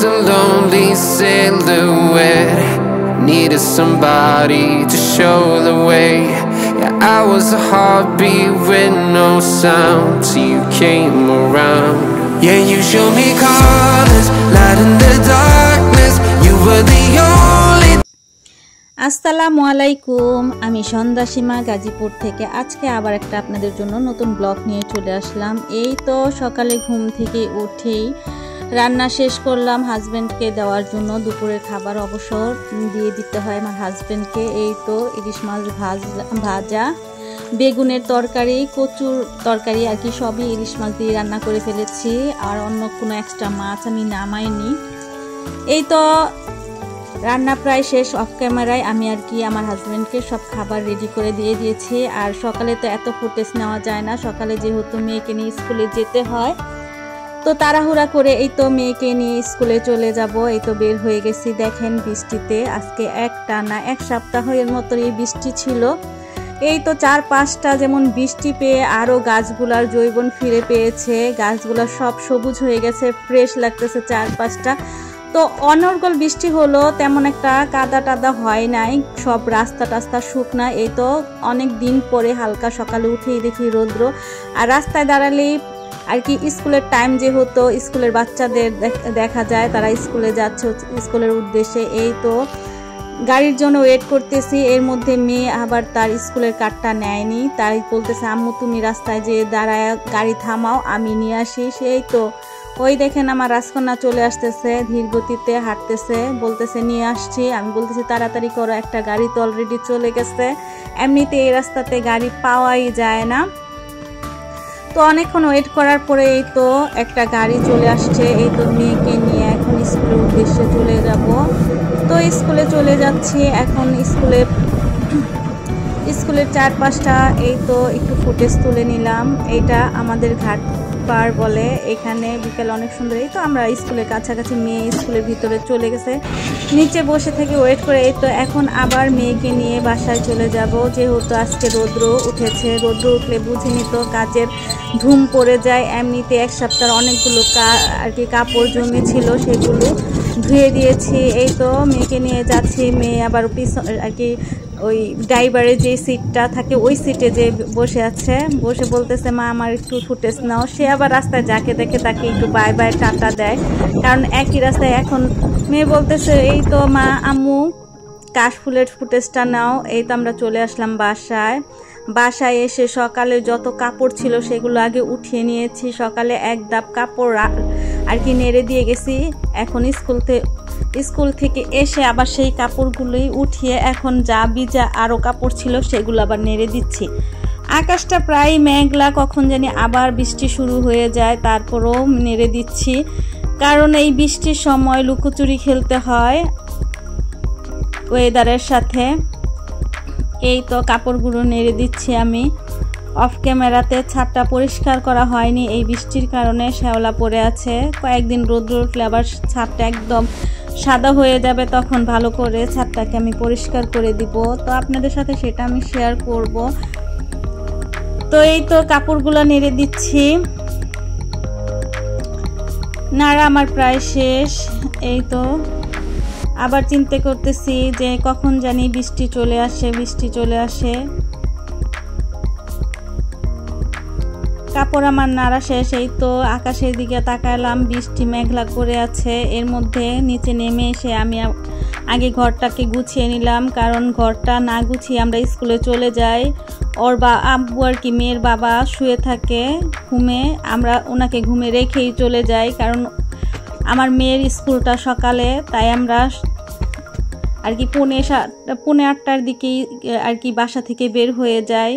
a lonely silhouette, needed somebody to show the way. Yeah, I was a heartbeat with no sound till you came around. Yeah, you showed me colors, light in the darkness. You were the only. আসসালামু আলাইকুম, আমি সন্ধ্যা সীমা গাজীপুর থেকে আজকে আবার একটা আপনাদের জন্য নতুন ব্লগ নিয়ে চলে আসলাম। এই তো সকালে ঘুম থেকে উঠেই রান্না শেষ করলাম হাজবেন্ডকে দেওয়ার জন্য। দুপুরের খাবার অবশ্য দিয়ে দিতে হয় আমার হাজবেন্ডকে। এই তো ইলিশ মাছ ভাজা, বেগুনের তরকারি, কচুর তরকারি আর কি সবই ইলিশ মাছ দিয়ে রান্না করে ফেলেছি। আর অন্য কোনো এক্সট্রা মাছ আমি নামাইনি। এই তো রান্না প্রায় শেষ। অফ ক্যামেরায় আমি আর কি আমার হাজবেন্ডকে সব খাবার রেডি করে দিয়ে দিয়েছি। আর সকালে তো এত ফুটেজ নেওয়া যায় না, সকালে যেহেতু মেয়েকে নিয়ে স্কুলে যেতে হয় তো তাড়াহুড়া করে এই তো মেয়েকে নিয়ে স্কুলে চলে যাব। এই তো বের হয়ে গেছি। দেখেন বৃষ্টিতে আজকে টানা এক সপ্তাহের মতো এই বৃষ্টি ছিল। এই তো 4-5টা যেমন বৃষ্টি পেয়ে আরও গাছগুলার জৈবন ফিরে পেয়েছে, গাছগুলা সব সবুজ হয়ে গেছে, ফ্রেশ লাগতেছে 4-5টা। তো অনর্গল বৃষ্টি হলো, তেমন একটা কাদা টাদা হয় নাই, সব রাস্তা টাস্তা শুকনা। এই তো অনেক দিন পরে হালকা সকালে উঠেই দেখি রৌদ্র। আর রাস্তায় দাঁড়ালেই আর কি স্কুলের টাইম যেহেতু স্কুলের বাচ্চাদের দেখা যায় তারা স্কুলে যাচ্ছে স্কুলের উদ্দেশ্যে। এই তো গাড়ির জন্য ওয়েট করতেছি। এর মধ্যে মেয়ে আবার তার স্কুলের কার্ডটা নেয়নি, তাই বলতেছে আম্মু তুমি রাস্তায় যে দাঁড়ায় গাড়ি থামাও, আমি নিয়ে আসি। সেই তো ওই দেখেন আমার রাজকন্যা চলে আসতেছে, ধীর গতিতে হাঁটতেছে, বলতেছে নিয়ে আসছি। আমি বলতেছি তাড়াতাড়ি করো, একটা গাড়ি তো অলরেডি চলে গেছে। এমনিতে এই রাস্তাতে গাড়ি পাওয়াই যায় না। তো অনেকক্ষণ ওয়েট করার পরে এই তো একটা গাড়ি চলে আসছে। এই তো মেয়েকে নিয়ে এখন স্কুলের উদ্দেশ্যে চলে যাব। তো স্কুলে চলে যাচ্ছি এখন। স্কুলের 4-5টা এই তো একটু ফুটেজ তুলে নিলাম। এইটা আমাদের ঘাট পার বলে, এখানে বিকেল অনেক সুন্দর। এই তো আমরা স্কুলের কাছাকাছি, মেয়ে স্কুলের ভিতরে চলে গেছে, নিচে বসে থেকে ওয়েট করে। এই তো এখন আবার মেয়েকে নিয়ে বাসায় চলে যাব, যেহেতু আজকে রৌদ্র উঠেছে। রৌদ্র উঠলে বুঝিনি তো কাজের ধুম পড়ে যায়। এমনিতে এক সপ্তাহ অনেকগুলো আর কি কাপড় জমে ছিল, সেগুলো ধুয়ে দিয়েছি। এই তো মেয়েকে নিয়ে যাচ্ছি। মেয়ে আবার আর কি ওই ড্রাইভারের যে সিটটা থাকে ওই সিটে যে বসে আছে, বসে বলতেছে মা আমার একটু ফুটেজ নাও। সে আবার রাস্তায় যাকে দেখে তাকে একটু বাই বাই টাটা দেয়, কারণ একই রাস্তায়। এখন মেয়ে বলতেছে এই তো মা আম্মু কাশফুলের ফুটেজটা নাও। এই তো আমরা চলে আসলাম বাসায় এসে সকালে যত কাপড় ছিল সেগুলো আগে উঠিয়ে নিয়েছি। সকালে এক ধাপ কাপড় আর কি নেড়ে দিয়ে গেছি। এখন স্কুল থেকে এসে আবার সেই কাপড়গুলোই উঠিয়ে এখন যা ভিজা আরও কাপড় ছিল সেগুলো আবার নেড়ে দিচ্ছি। আকাশটা প্রায় মেঘলা, কখন জানি আবার বৃষ্টি শুরু হয়ে যায়, তারপরও নেড়ে দিচ্ছি, কারণ এই বৃষ্টির সময় লুকোচুরি খেলতে হয় ওয়েদারের সাথে। এই তো কাপড়গুলো নেড়ে দিচ্ছি আমি। অফ ক্যামেরাতে ছাদটা পরিষ্কার করা হয়নি এই বৃষ্টির কারণে, শ্যাওলা পড়ে আছে। কয়েকদিন রোদ্র উঠলে আবার ছাদটা একদম সাদা হয়ে যাবে, তখন ভালো করে ছাদটাকে আমি পরিষ্কার করে দিব। তো আপনাদের সাথে সেটা আমি শেয়ার করব। তো এই তো কাপড়গুলো নেড়ে দিচ্ছি, নাড়া আমার প্রায় শেষ। এই তো আবার চিন্তা করতেছি যে কখন জানি বৃষ্টি চলে আসে। কাপড় আমার নাড়া শেষ। এই তো আকাশের দিকে তাকালাম, বৃষ্টি মেঘলা করে আছে। এর মধ্যে নিচে নেমে এসে আমি আগে ঘরটাকে গুছিয়ে নিলাম, কারণ ঘরটা না গুছিয়ে আমরা স্কুলে চলে যাই। ওর আব্বু আর কি মেয়ের বাবা শুয়ে থাকে ঘুমে, আমরা ওনাকে ঘুমে রেখেই চলে যাই, কারণ আমার মেয়ের স্কুলটা সকালে। তাই আমরা আর কি 7:30-8টার দিকেই আর কি বাসা থেকে বের হয়ে যাই,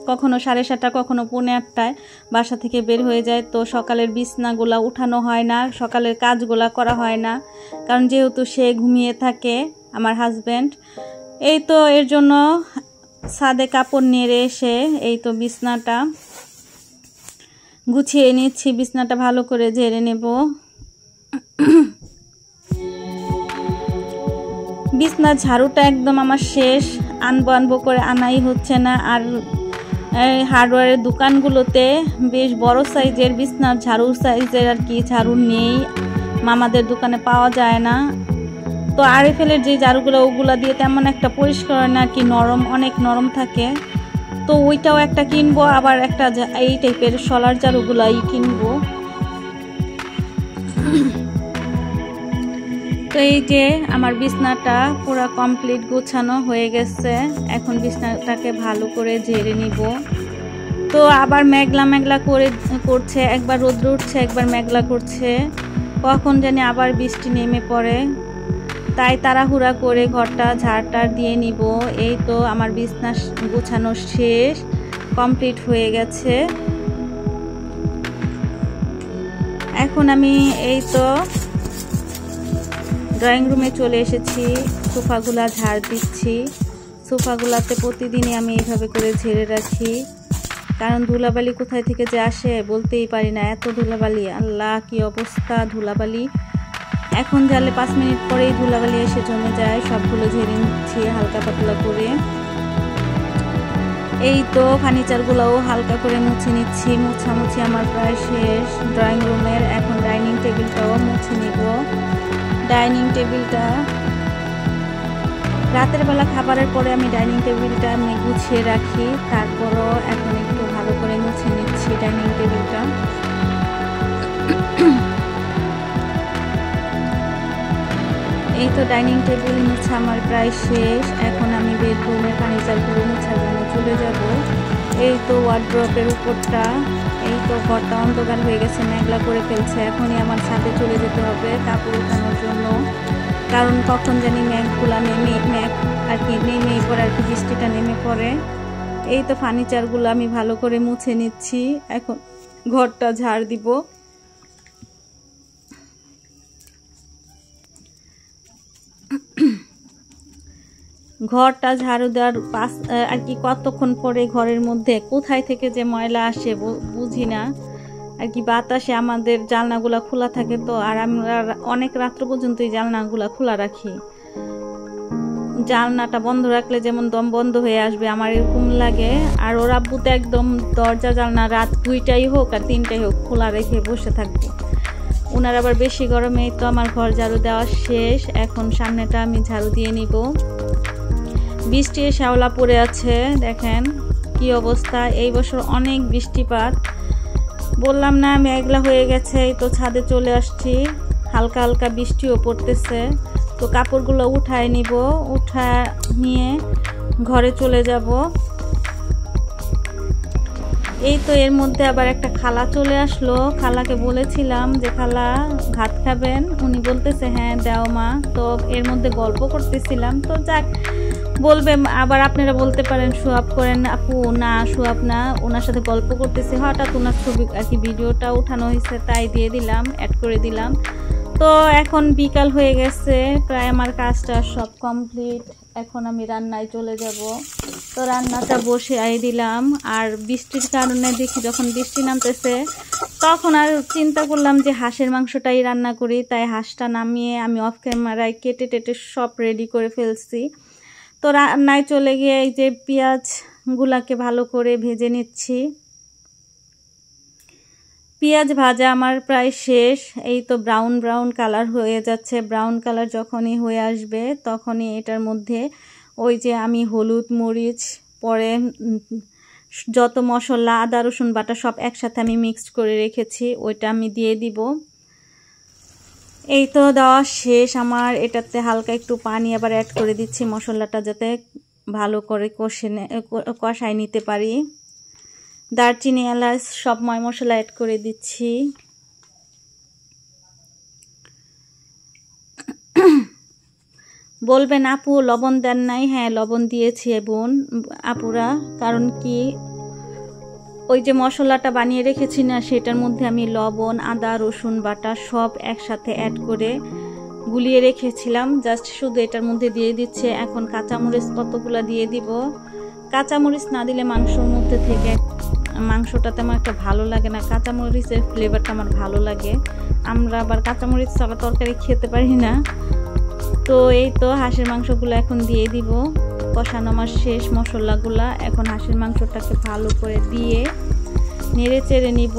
কখনো 7:30, কখনো 8:30টায় বাসা থেকে বের হয়ে যায়। তো সকালের বিছনাগুলা উঠানো হয় না, সকালের কাজগুলা করা হয় না, কারণ যেহেতু সে ঘুমিয়ে থাকে আমার হাজব্যান্ড। এই তো এর জন্য ছাদে কাপড় নেড়ে এসে এই তো বিছনাটা গুছিয়ে নিচ্ছি, বিছনাটা ভালো করে ঝেড়ে নেব। বিছনা ঝাড়ুটা একদম আমার শেষ, আনবো করে আনাই হচ্ছে না। আর হার্ডওয়্যারের দোকানগুলোতে বেশ বড় সাইজের বিছনার ঝাড়ু সাইজের আর কি ঝাড়ু নেই, মামাদের দোকানে পাওয়া যায় না। তো আরএফএলের যে ঝাড়ুগুলো ওগুলা দিয়ে তেমন একটা পরিষ্কার হয় না, কি নরম, অনেক নরম থাকে। তো ওইটাও একটা কিনবো, আবার একটা এই টাইপের সোলার ঝাড়ুগুলাই কিনবো। তো এই যে আমার বিছনাটা পুরো কমপ্লিট গোছানো হয়ে গেছে। এখন বিছনাটাকে ভালো করে ঝেড়ে নিব। তো আবার মেঘলা মেঘলা করছে, একবার রোদ্র উঠছে, একবার মেঘলা করছে, কখন জানি আবার বৃষ্টি নেমে পড়ে। তাই তাড়াহুড়া করে ঘরটা ঝাড়টার দিয়ে নিব। এই তো আমার বিছনা গোছানো শেষ, কমপ্লিট হয়ে গেছে। এখন আমি এই তো ড্রয়িং রুমে চলে এসেছি, সোফাগুলা ঝাড় দিচ্ছি। সোফাগুলাতে প্রতিদিনই আমি এইভাবে করে ঝেড়ে রাখি, কারণ ধুলাবালি কোথায় থেকে যে আসে বলতেই পারি না, এত ধুলাবালি, আল্লাহ কি অবস্থা ধুলাবালি। এখন ঝাড়লে 5 মিনিট পরেই ধুলাবালি এসে জমে যায়। সবগুলো ঝেড়ে নিচ্ছি হালকা পাতলা করে। এই তো ফার্নিচারগুলোও হালকা করে মুছে নিচ্ছি। মুছামুছি আমার প্রায় শেষ ড্রয়িং রুমের। এখন ডাইনিং টেবিলটাও মুছে নিব। ডাইনিং টেবিলটা রাতের বেলা খাবারের পরে আমি ডাইনিং টেবিলটা আমি গুছিয়ে রাখি, তারপরও এখন একটু ভালো করে মুছে নিচ্ছি ডাইনিং টেবিলটা। এই তো ডাইনিং টেবিল মুছা আমার প্রায় শেষ। এখন আমি বেডরুমের ফার্নিচারগুলো মুছার জন্য চলে যাব। এই তো ওয়ার্ড্রপের উপরটা, এই তো ঘরটা অন্ধকার হয়ে গেছে, মেঘলা করে ফেলছে। এখনই আমার ছাদে চলে যেতে হবে কাপড় উঠানোর জন্য, কারণ কখন জানি মেঘগুলা মেঘ আর কি নেমে পড়ে, আর কি বৃষ্টিটা নেমে পড়ে। এই তো ফার্নিচারগুলো আমি ভালো করে মুছে নিচ্ছি, এখন ঘরটা ঝাড় দিব। ঘরটা ঝাড়ু দেওয়ার আর কি কতক্ষণ পরে ঘরের মধ্যে কোথায় থেকে যে ময়লা আসে বুঝি না। আর কি বাতাসে আমাদের জানলাগুলা খোলা থাকে, তো আর আমরা অনেক রাত্র পর্যন্ত এই জানলাগুলা খোলা রাখি। জানলাটা বন্ধ রাখলে যেমন দম বন্ধ হয়ে আসবে, আমার এরকম লাগে। আর ওর আব্বু তো একদম দরজা জানলা রাত 2টাই হোক আর 3টাই হোক খোলা রেখে বসে থাকবে। ওনার আবার বেশি গরমে। তো আমার ঘর ঝাড়ু দেওয়া শেষ, এখন সামনেটা আমি ঝাড়ু দিয়ে নিব। বৃষ্টি শ্যাওলা পড়ে আছে, দেখেন কি অবস্থা। এই বছর অনেক বৃষ্টিপাত, বললাম না মেঘলা হয়ে গেছে। তো ছাদে চলে আসছি, হালকা হালকা বৃষ্টিও পড়তেছে। তো কাপড়গুলো উঠায় নিব, উঠায় নিয়ে ঘরে চলে যাব। এই তো এর মধ্যে আবার একটা খালা চলে আসলো। খালাকে বলেছিলাম যে খালা ভাত খাবেন, উনি বলতেছে হ্যাঁ দাও মা। তো এর মধ্যে গল্প করতেছিলাম, তো যাক বলবে আবার আপনারা বলতে পারেন সোয়াব করেন আপু, না সোয়াব না, ওনার সাথে গল্প করতেছি। হঠাৎ ওনার ছবি আর কি ভিডিওটা উঠানো হয়েছে, তাই দিয়ে দিলাম, অ্যাড করে দিলাম। তো এখন বিকাল হয়ে গেছে, প্রায় আমার কাজটা সব কমপ্লিট। এখন আমি রান্নায় চলে যাব। তো রান্নাটা বসে দিলাম। আর বৃষ্টির কারণে দেখি যখন বৃষ্টি নামতেছে, তখন আর চিন্তা করলাম যে হাঁসের মাংসটাই রান্না করি। তাই হাঁসটা নামিয়ে আমি অফ ক্যামেরায় কেটে টেটে সব রেডি করে ফেলছি। তো রান্নায় চলে গিয়ে এই যে পেঁয়াজগুলাকে ভালো করে ভেজে নিচ্ছি। পেঁয়াজ ভাজা আমার প্রায় শেষ। এই তো ব্রাউন ব্রাউন কালার হয়ে যাচ্ছে। ব্রাউন কালার যখনই হয়ে আসবে তখনই এটার মধ্যে ওই যে আমি হলুদ মরিচ পরে যত মশলা আদা রসুন বাটা সব একসাথে আমি মিক্সড করে রেখেছি, ওইটা আমি দিয়ে দিব। এই তো দেওয়া শেষ আমার। এটাতে হালকা একটু পানি আবার অ্যাড করে দিচ্ছি, মশলাটা যাতে ভালো করে কষায় নিতে পারি। দারচিনি এলাচ সব ময় মশলা অ্যাড করে দিচ্ছি। বলবেন আপু লবণ দেন নাই, হ্যাঁ লবণ দিয়েছি বোন আপুরা, কারণ কি ওই যে মশলাটা বানিয়ে রেখেছি না, সেটার মধ্যে আমি লবণ আদা রসুন বাটা সব একসাথে অ্যাড করে গুলিয়ে রেখেছিলাম, জাস্ট শুধু এটার মধ্যে দিয়ে দিচ্ছে। এখন কাঁচামরিচ কতগুলো দিয়ে দিব। কাঁচামরিচ না দিলে মাংসর মধ্যে থেকে মাংসটা তেমন একটা ভালো লাগে না, কাঁচামরিচের ফ্লেভারটা আমার ভালো লাগে। আমরা আবার কাঁচামরিচ ছাড়া তরকারি খেতে পারি না। তো এই তো হাঁসের মাংসগুলো এখন দিয়ে দিব। কষানো আমার শেষ মশলাগুলা। এখন হাঁসের মাংসটাকে ভালো করে দিয়ে নেড়ে চেড়ে নিব।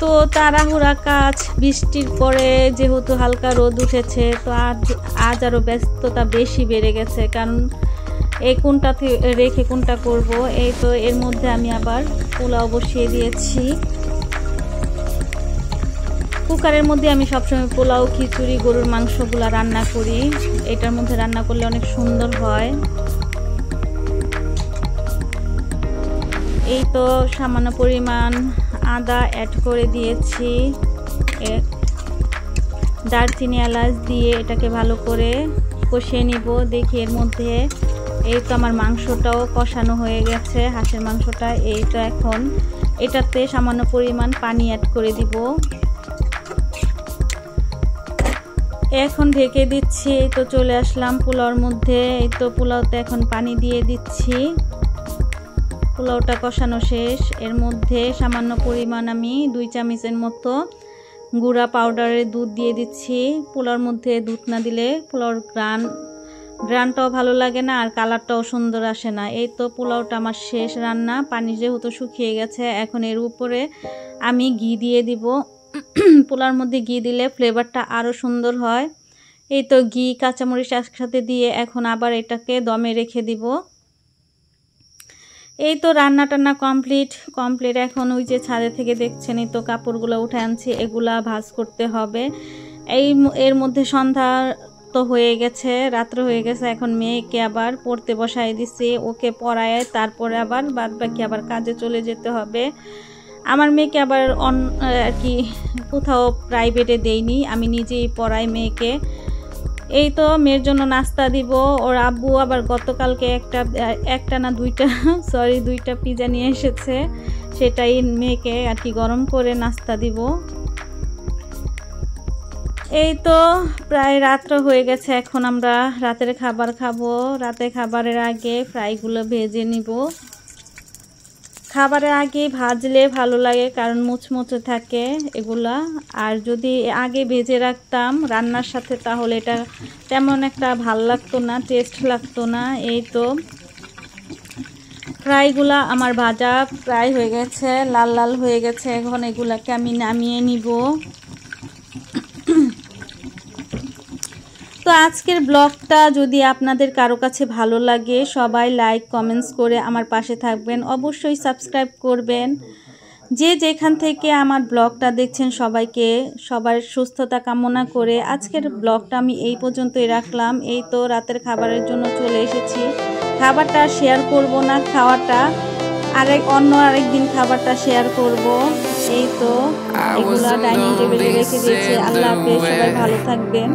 তো তাড়াহুড়া কাজ, বৃষ্টির পরে যেহেতু হালকা রোদ উঠেছে, তো আজ আরও ব্যস্ততা বেশি বেড়ে গেছে, কারণ এই কোনটা রেখে কোনটা করব। এই তো এর মধ্যে আমি আবার পোলাও বসিয়ে দিয়েছি। কুকারের মধ্যে আমি সবসময় পোলাও, খিচুড়ি, গরুর মাংসগুলা রান্না করি। এটার মধ্যে রান্না করলে অনেক সুন্দর হয়। এই তো সামান্য পরিমাণ আদা অ্যাড করে দিয়েছি, দারচিনি, এলাচ দিয়ে এটাকে ভালো করে কষিয়ে নিব। দেখি এর মধ্যে এই তো আমার মাংসটাও কষানো হয়ে গেছে, হাঁসের মাংসটা। এই তো এখন এটাতে সামান্য পরিমাণ পানি অ্যাড করে দিব। এখন ঢেকে দিচ্ছি। এই তো চলে আসলাম পোলাওর মধ্যে। এই তো পোলাওতে এখন পানি দিয়ে দিচ্ছি। পোলাওটা কষানো শেষ। এর মধ্যে সামান্য পরিমাণ আমি 2 চামচের মতো গুঁড়া পাউডারের দুধ দিয়ে দিচ্ছি। পোলাওর মধ্যে দুধ না দিলে পোলাওর গ্রানটাও ভালো লাগে না, আর কালারটাও সুন্দর আসে না। এই তো পোলাওটা আমার শেষ রান্না। পানি যেহেতু শুকিয়ে গেছে, এখন এর উপরে আমি ঘি দিয়ে দিব। পোলাওর মধ্যে ঘি দিলে ফ্লেভারটা আরও সুন্দর হয়। এই তো ঘি, কাঁচামরিচ একসাথে দিয়ে এখন আবার এটাকে দমে রেখে দিব। এই তো রান্না টান্না কমপ্লিট। এখন ওই যে ছাদে থেকে দেখছেন, এই তো কাপড়গুলো উঠে আনছি, এগুলা ভাঁজ করতে হবে। এর মধ্যে সন্ধ্যা তো হয়ে গেছে, রাত্র হয়ে গেছে। এখন মেয়েকে আবার পড়তে বসাই দিছি, ওকে পড়ায় তারপরে আবার বাদ বাকি আবার কাজে চলে যেতে হবে। আমার মেয়েকে আবার আর কি কোথাও প্রাইভেটে দেইনি, আমি নিজেই পড়াই মেয়েকে। এই তো মেয়ের জন্য নাস্তা দিব। ওর আব্বু আবার গতকালকে একটা না দুইটা পিজা নিয়ে এসেছে, সেটাই মেয়েকে আর কি গরম করে নাস্তা দিব। এই তো প্রায় রাত্র হয়ে গেছে, এখন আমরা রাতের খাবার খাবো। রাতের খাবারের আগে ফ্রাইগুলো ভেজে নিব। খাবারের আগে ভাজলে ভালো লাগে, কারণ মুচমুচে থাকে এগুলা। আর যদি আগে ভেজে রাখতাম রান্নার সাথে, তাহলে এটা তেমন একটা ভাল লাগতো না, টেস্ট লাগতো না। এই তো ফ্রাইগুলা আমার ভাজা প্রায় হয়ে গেছে, লাল লাল হয়ে গেছে। এখন এগুলাকে আমি নামিয়ে নিব। তো আজকের ব্লগটা যদি আপনাদের কারো কাছে ভালো লাগে, সবাই লাইক কমেন্টস করে আমার পাশে থাকবেন, অবশ্যই সাবস্ক্রাইব করবেন। যে যেখান থেকে আমার ব্লগটা দেখছেন সবার সুস্থতা কামনা করে আজকের ব্লগটা আমি এই পর্যন্তই রাখলাম। এই তো রাতের খাবারের জন্য চলে এসেছি। খাবারটা শেয়ার করব না, খাওয়াটা অন্য আরেকদিন খাবারটা শেয়ার করব। এই তো এগুলা ডাইনিং টেবিলে রেখে দিয়েছি। আল্লাহ হাফেজ, সবাই ভালো থাকবেন।